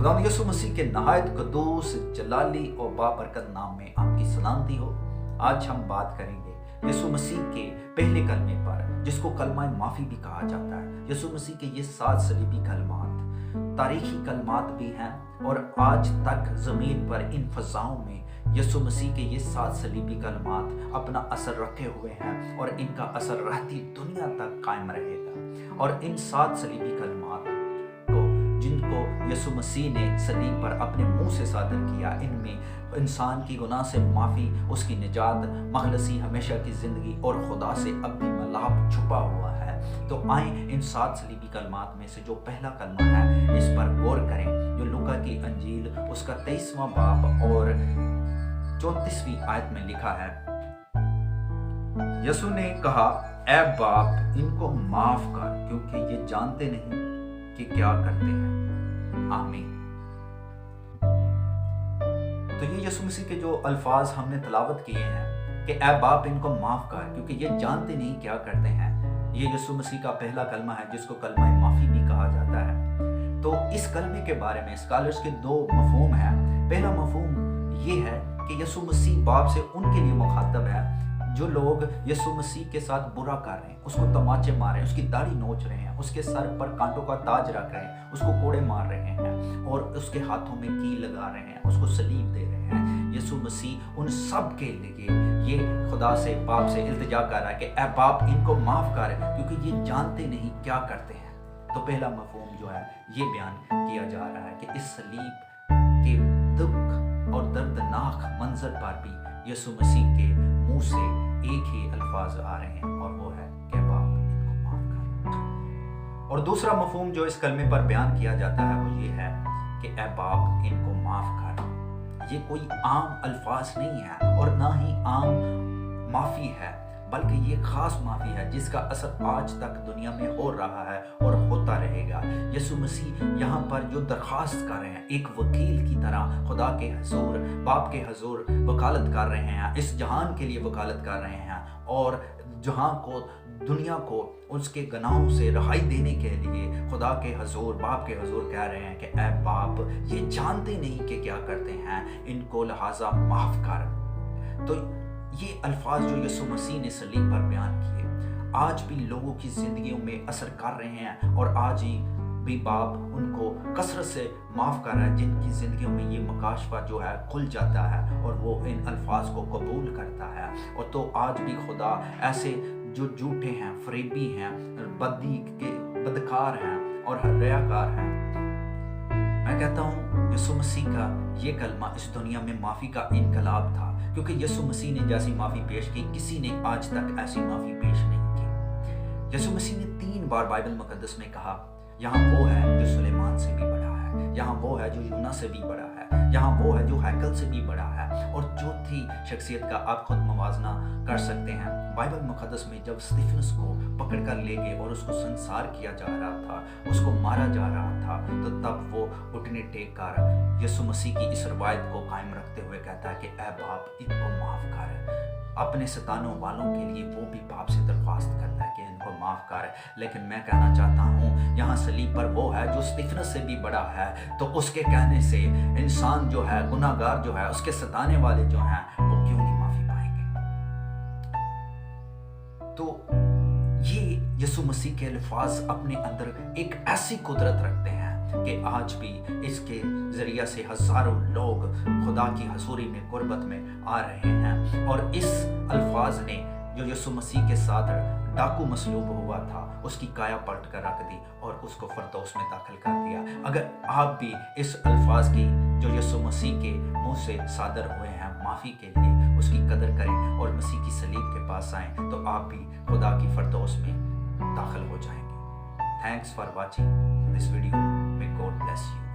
खुदा यीशु मसीह के नहायत कदूस जलाली और बाबरकत नाम में आपकी सलामती हो। आज हम बात करेंगे यीशु मसीह के पहले कलमे पर, जिसको कलमा माफ़ी भी कहा जाता है। यीशु मसीह के ये 7 सलीबी कलमात तारीखी कलमात भी हैं और आज तक ज़मीन पर इन फ़ज़ाओं में यीशु मसीह के ये 7 सलीबी कलमात अपना असर रखे हुए हैं और इनका असर रहती दुनिया तक कायम रहेगा। और इन 7 सलीबी कलमात जिनको यीशु मसीह ने सलीब पर अपने मुंह से सादर किया, इनमें इंसान की गुनाह से माफ़ी, उसकी निजात, मखलसी, हमेशा की ज़िंदगी और खुदा से अब्दी मलाप छुपा हुआ है। तो आए इन 7 सलीबी कलमात में से जो पहला कलमा है इस पर गौर करें, जो लूका की अंजील उसका 23वां बाब और 34वीं आयत में लिखा है। यीशु ने कहा, ऐ बाप, इनको माफ कर, क्योंकि ये जानते नहीं कि क्या करते हैं। आमीन। तो ये यीशु मसीह के जो अल्फाज हमने तलावत किए हैं कि ऐ बाप, इनको माफ कर, क्योंकि ये जानते नहीं क्या करते हैं, ये यीशु मसीह का पहला कलमा है जिसको कलमा माफी भी कहा जाता है। तो इस कलमे के बारे में स्कॉलर्स के 2 मफहूम हैं। पहला मफहूम ये है कि यीशु मसीह बाप से उनके लिए मुखातब है जो लोग यीशु मसीह के साथ बुरा कर रहे हैं, उसको तमाचे मार रहे हैं, उसकी दाढ़ी नोच रहे हैं, उसके सर पर कांटों का ताज रख रहे हैं, उसको कोड़े मार रहे हैं और उसके हाथों में कील लगा रहे हैं, उसको सलीब दे रहे हैं। यीशु मसीह उन सब के लिए ये खुदा से, बाप से इल्तिजा कर रहा है कि ऐ बाप, इनको माफ कर, क्योंकि ये जानते नहीं क्या करते हैं। तो पहला मफहूम जो है ये बयान किया जा रहा है कि इस सलीब के दुख और दर्दनाक मंजर पर भी यीशु मसीह के मुंह से एक ही अल्फाज आ रहे हैं और वो है कि बाप, इनको माफ कर। और दूसरा मफहूम जो इस कलमे पर बयान किया जाता है वो ये है कि ऐ बाप, इनको माफ कर। ये कोई आम अल्फाज नहीं है और ना ही आम माफ़ी है, बल्कि ये खास माफ़ी है जिसका असर आज तक दुनिया में हो रहा है और होता रहेगा। यीशु मसीह यहाँ पर जो दरख्वास्त कर रहे हैं, एक वकील की तरह खुदा के हजूर, बाप के हजूर वकालत कर रहे हैं, इस जहान के लिए वकालत कर रहे हैं और जहां को, दुनिया को उसके गुनाहों से रहाई देने के लिए खुदा के हजूर, बाप के हजूर कह रहे हैं कि ऐ बाप, ये जानते नहीं कि क्या करते हैं, इनको लिहाजा माफ़ कर। तो ये अल्फाज जो यीशु मसीह ने सलीब पर बयान किए आज भी लोगों की ज़िंदगियों में असर कर रहे हैं और आज ही भी बाप उनको कसरत से माफ़ कर रहा है, जिनकी ज़िंदगियों में ये मकाशफा जो है खुल जाता है और वो इन अल्फाज को कबूल करता है। और तो आज भी खुदा ऐसे जो झूठे हैं, फरेबी हैं, बदी के बदकार हैं और हर्रियाकार हैं, मैं कहता हूँ यीशु मसीह का ये कलमा इस दुनिया में माफ़ी का इनकलाब था, क्योंकि यीशु मसीह ने जैसी माफ़ी पेश की किसी ने आज तक ऐसी माफ़ी पेश नहीं की। यीशु मसीह ने 3 बार बाइबल मुकद्दस में कहा, यहाँ वो है जो सुलेमान से भी बड़ा है, यहाँ वो है जो यूना से भी बड़ा है, यहाँ वो है जो हैकल से भी बड़ा है। और चौथी शख्सियत का आप खुद मुवाजना कर सकते हैं। बाइबल मुकद्दस में जब स्तिफनुस को पकड़ कर ले गए और उसको संसार किया जा रहा था, उसको मारा जा रहा था, तो तब वो घुटने टेक कर यीशु मसीह की इस रवायत को कायम रखते हुए कहता है कि ऐ बाप, इनको माफ़ कर। अपने सतानों वालों के लिए वो भी बाप से दरख्वास्त करता है कि इनको माफ़ कर। लेकिन मैं कहना चाहता हूँ, यहाँ सलीब पर वो है जो स्तिफनुस से भी बड़ा है, तो उसके कहने से इंसान जो है, गुनाहगार जो है, उसके सताने वाले जो हैं, वो क्यों नहीं माफ़ी पाएंगे। तो ये यीशु मसीह के अल्फाज अपने अंदर एक ऐसी कुदरत रखते हैं कि आज भी इसके ज़रिया से हज़ारों लोग खुदा की हज़ूरी में गुरबत में आ रहे हैं। और इस अल्फाज ने जो यीशु मसीह के साथ डाकू मसलूब हुआ था, उसकी काया पलट कर रख दी और उसको फरदौस में दाखिल कर दिया। अगर आप भी इस अल्फाज की जो यीशु मसीह के मुंह से सादर हुए हैं माफ़ी के लिए, उसकी कदर करें और मसीह की सलीब के पास आएँ, तो आप भी खुदा की फरदौस में दाखिल हो जाएंगे। Thanks for watching this video. May God bless you.